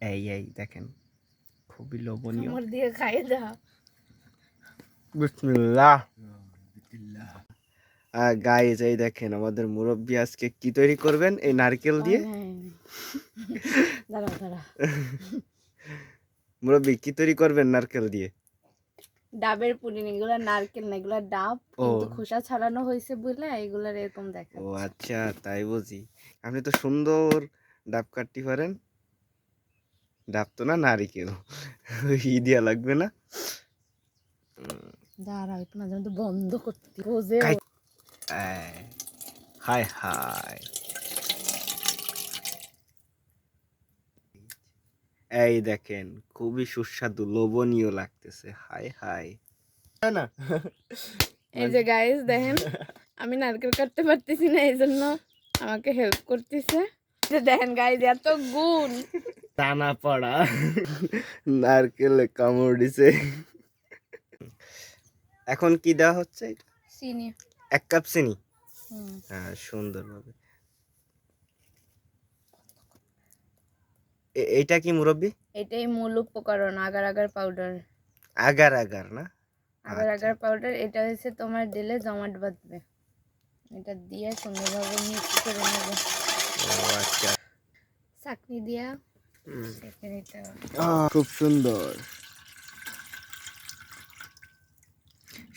এই দেখেন খুবই লোভনীয়। কামড় দিয়ে খাইয়ে দাও। বিসমিল্লাহ। গাইজ এই দেখেন আমাদের মুরব্বি আজকে কি তৈরি করবেন এই নারকেল দিয়ে। দাঁড়া দাঁড়া। মুরব্বি কি তৈরি করবেন নারকেল দিয়ে? ডাবের পুডিং। এগুলা নারকেল না, এগুলা ডাব, ও কিন্তু খোসা ছাড়ানো হয়েছে বলে এগুলার এরকম ও দেখাচ্ছে। আচ্ছা, তাই বুঝি। আপনি তো সুন্দর ডাব কাটতে পারেন। ডাব তো না, নারিকেল। ই দিয়া লাগবে না? দাঁড়া, একটু মাঝে মধ্যে বন্ধ করতে বোঝে। খাই। হাই হাই, এই দেখেন খুবই সুস্বাদু লোভনীয় লাগতেছে। হাই হাই না। এই যে গাইস দেখেন, আমি নারকেল কাটতে পারতেছি না, এই জন্য আমাকে হেল্প করতেছে। দেখেন গাইস, এত গুণ। টানা পড়া নারকেলে কামড় দিছে। এখন কি দেওয়া হচ্ছে? চিনি। 1 কাপ চিনি। হ্যাঁ, সুন্দরভাবে। এইটা কি মুরব্বি? এটাই মূল উপকরণ, agar agar powder. Agar agar না? আগার আচ্ছা আগার পাউডার, এটা হচ্ছে তোমার দিলে জমাট বাঁধবে। এটা দিয়ে সুন্দরভাবে মিক্স করে নেবে। ও আচ্ছা। চাকনি দিয়া সেঁকে নিতে হবে। খুব সুন্দর।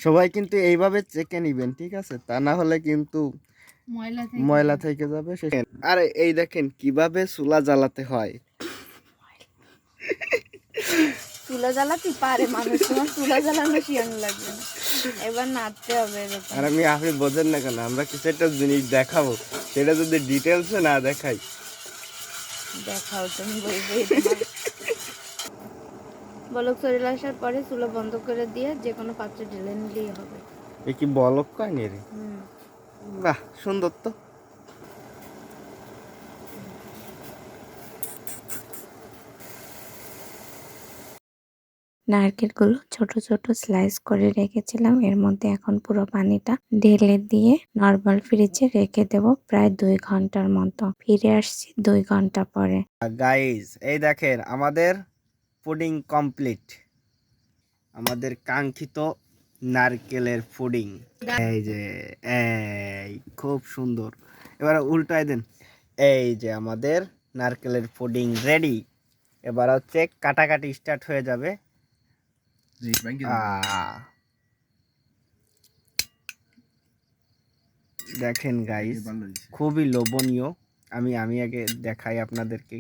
সবাই কিন্তু এইভাবে চেকে নিবেন, ঠিক আছে? তা না হলে কিন্তু ময়লা থেকে যাবে। আরে এই দেখেন কিভাবে চুলা জ্বালাতে হয়। চুলা জ্বালাতে পারে মানুষ, তোমার চুলা জ্বালানো শিয়ানো লাগবে না। এবার নাড়তে হবে এরকম। আর আপনি বোঝেন না কেন? আমরা কিছু একটা জিনিস দেখাবো, সেটা যদি ডিটেলসে না দেখাই। দেখাও তুমি, বলবে বলক চলে আসার পরে চুলা বন্ধ করে দিয়ে যে কোনো পাত্রে ঢেলে নিলেই হবে। এ কি বলক কয় নি রে? বাহ, সুন্দর তো। নারকেলগুলো ছোট ছোট স্লাইস করে রেখেছিলাম, এর মধ্যে এখন পুরো পানিটা ঢেলে দিয়ে নর্মাল ফ্রিজে রেখে দেব প্রায় 2 ঘন্টার মতো। ফিরে আসছি 2 ঘন্টা পরে। গাইস এই দেখেন আমাদের পুডিং কমপ্লিট। আমাদের কাঙ্ক্ষিত নারকেলের পুডিং। এই যে, এই খুব সুন্দর। এবার উল্টায় দেন। এই যে আমাদের নারকেলের পুডিং রেডি। এবার হচ্ছে কাটাকাটি স্টার্ট হয়ে যাবে। দেখেন গাইস, খুবই লোভনীয়। আমি আগে দেখাই আপনাদেরকে।